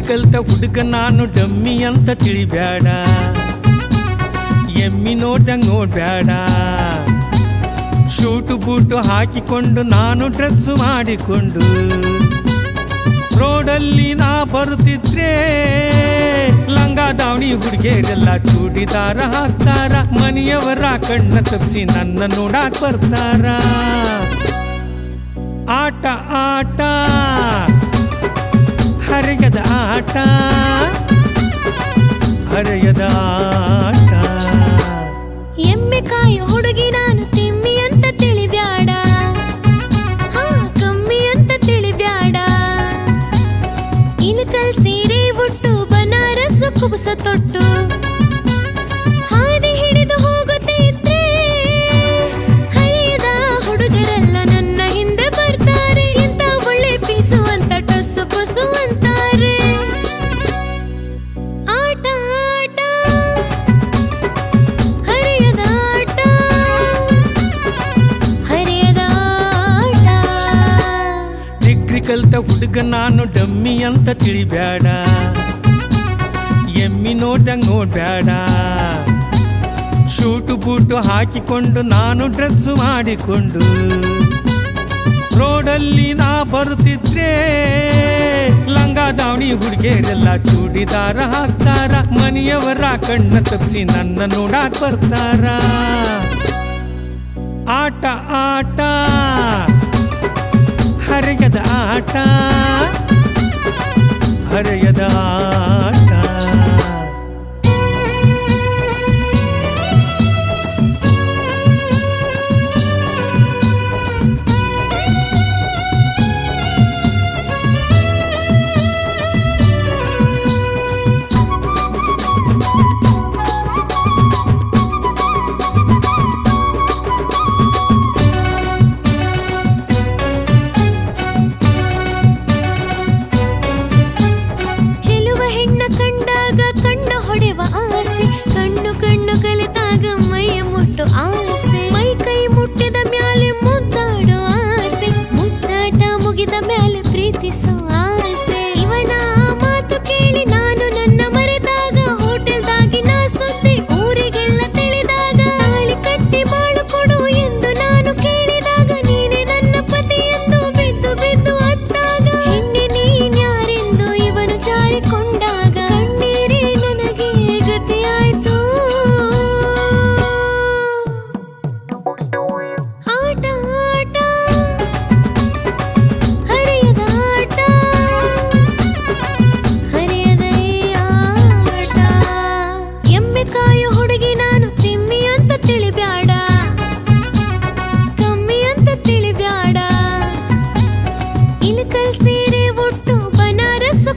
ಕಲ್ತ ಹುಡುಗ ನಾನು ಡಮ್ಮಿ ಅಂತ ತಿಳಿಬ್ಯಾಡ, ಎಮ್ಮಿ ನೋಡ್ದಂಗ್ ನೋಡ್ಬ್ಯಾಡ. ಶೂಟು ಬೂಟು ಹಾಕಿಕೊಂಡು ನಾನು ಡ್ರೆಸ್ ಮಾಡಿಕೊಂಡು ರೋಡಲ್ಲಿ ನಾ ಬರುತ್ತಿದ್ರೆ ಲಂಗ ದಾವಣಿ ಹುಡುಗಿಯರೆಲ್ಲ ಚೂಡಿದಾರ ಹಾಕ್ತಾರ. ಮನೆಯವರ ಕಣ್ಣ ತಪ್ಪಿಸಿ ನನ್ನ ನೋಡಾಕ್ ಬರ್ತಾರ. ಆಟ ಆಟ ಹರೆಯದ ಆಟ, ಹರೆಯದ ಆಟ. ಎಮ್ಮೆ ಕಾಯೋ ಹುಡುಗಿ ನಾನು ತಿಮ್ಮಿ ಅಂತ ತಿಳಿಬ್ಯಾಡ, ಕಮ್ಮಿ ಅಂತ ತಿಳಿಬ್ಯಾಡ. ಇನಕಲ್ ಸೀರೆ ಉಟ್ಟು ಬನಾರಸ್ ಕುಬುಸ ತೊಟ್ಟು ಹಾದಿ ಹಿಡಿದು ಹೋಗುತ್ತಿದ್ರೆ ಹರಿಯದ ಹುಡುಗರೆಲ್ಲ ನನ್ನ ಹಿಂದೆ ಬರ್ತಾರೆ. ಇಂತ ಒಳ್ಳೆ ಪೀಸು ಅಂತ ಟೊಸ್ಸು ಪೊಸು ಅಂತಾರೆ. ಆಟ ಆಟ ಹರಿಯದ ಆಟ, ಹರಿಯದ ಆಟ. ಡಿಗ್ರಿ ಕಲ್ತ ಹುಡುಗ ನಾನು ಡಮ್ಮಿ ಅಂತ ತಿಳಿಬ್ಯಾಡ, ಎಮ್ಮಿ ನೋಡ್ದಂಗ್ ನೋಡ್ಬ್ಯಾಡ. ಶೂಟು ಬೂಟು ಹಾಕಿಕೊಂಡು ನಾನು ಡ್ರೆಸ್ ಮಾಡಿಕೊಂಡು ರೋಡಲ್ಲಿ ನಾ ಬರುತ್ತಿದ್ರೆ ಲಂಗ ದಾವಣಿ ಹುಡುಗಿಯರೆಲ್ಲ ಚೂಡಿದಾರ ಹಾಕ್ತಾರ. ಮನೆಯವರ ಕಣ್ಣ ತಪ್ಪಿಸಿ ನನ್ನ ನೋಡಾಕ್ ಬರ್ತಾರ. ಆಟ ಆಟ ಹರೆಯದ ಆಟ, ಹರೆಯದ ಆಟ.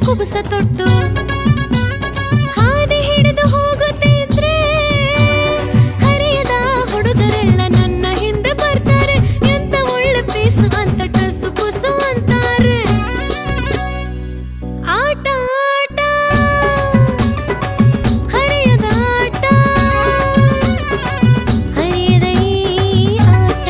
ಕುಬುಸ ತೊಟ್ಟು ಹಾದಿ ಹಿಡಿದು ಹೋಗುತ್ತಿದ್ರೆ ಹರಿಯದ ಹುಡುಗರೆಲ್ಲ ನನ್ನ ಹಿಂದೆ ಬರ್ತಾರೆ. ಎಂತ ಒಳ್ಳೆ ಪೀಸು ಅಂತ ಟೊಸ್ಸು ಪುಸು ಅಂತಾರೆ. ಆಟ ಆಟ ಹರಿಯದ ಆಟ, ಹರಿಯದ ಆಟ.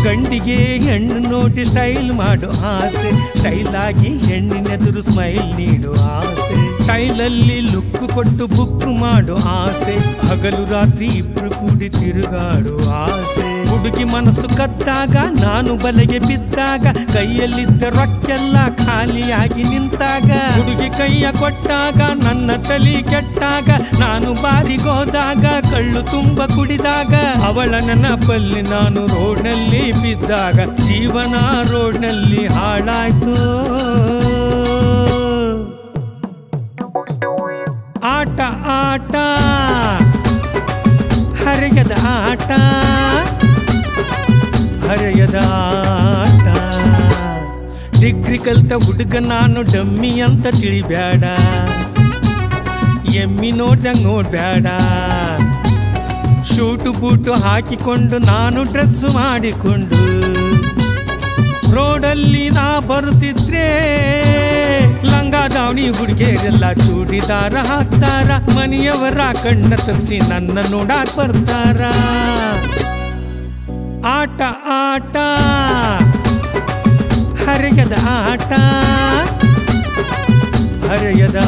ಗಂಡಿಗೆ ಹೆಣ್ಣು ನೋಡಿ ಸ್ಟೈಲ್ ಮಾಡೋ ಆಸೆ, ಸ್ಟೈಲ್ ಆಗಿ ಹೆಣ್ಣಿನೆದುರು ಸ್ಮೈಲ್ ನೀಡೋ ಆಸೆ, ಸ್ಟೈಲಲ್ಲಿ ಲುಕ್ ಕೊಟ್ಟು ಬುಕ್ ಮಾಡೋ ಆಸೆ, ಹಗಲು ರಾತ್ರಿ ಇಬ್ರು ಕೂಡಿ ತಿರುಗಾಡೋ ಆಸೆ. ಹುಡುಗಿ ಮನಸ್ಸು ಕದ್ದಾಗ ನಾನು ಬಲೆಗೆ ಬಿದ್ದಾಗ ಕೈಯಲ್ಲಿದ್ದ ರೊಕ್ಕೆಲ್ಲ ಖಾಲಿಯಾಗಿ ನಿಂತಾಗ, ಹುಡುಗಿ ಕೈಯ ಕೊಟ್ಟಾಗ ನನ್ನ ತಲೆ ಕೆಟ್ಟಾಗ, ನಾನು ಬಾರಿಗೋದಾಗ ಕಳ್ಳು ತುಂಬ ಕುಡಿದಾಗ, ಅವಳ ನೆನಪಲ್ಲಿ ನಾನು ರೋಡ್ನಲ್ಲಿ ಬಿದ್ದಾಗ ಜೀವನ ರೋಡ್ನಲ್ಲಿ ಹಾಳಾಯ್ತು. ಆಟ ಆಟ ಹರೆಯದ ಆಟ, ಹರೆಯದ ಆಟ. ಡಿಗ್ರಿ ಕಲ್ತ ಹುಡುಗ ನಾನು ಡಮ್ಮಿ ಅಂತ ತಿಳಿಬ್ಯಾಡ, ಎಮ್ಮಿ ನೋಡ್ದಂಗ್ ನೋಡ್ಬ್ಯಾಡ. ಶೂಟು ಬೂಟು ಹಾಕಿಕೊಂಡು ನಾನು ಡ್ರೆಸ್ ಮಾಡಿಕೊಂಡು ರೋಡಲ್ಲಿ ನಾ ಬರುತ್ತಿದ್ರೆ ಲಂಗ ದಾವಣಿ ಹುಡುಗಿಯರೆಲ್ಲ ಚೂಡಿದಾರ ಹಾಕ್ತಾರ. ಮನೆಯವರ ಕಣ್ಣ ತಪ್ಪಿಸಿ ನನ್ನ ನೋಡಾಕ್ ಬರ್ತಾರ. ಆಟ ಆಟ ಹರೆಯದ ಆಟ ಹರೆಯದ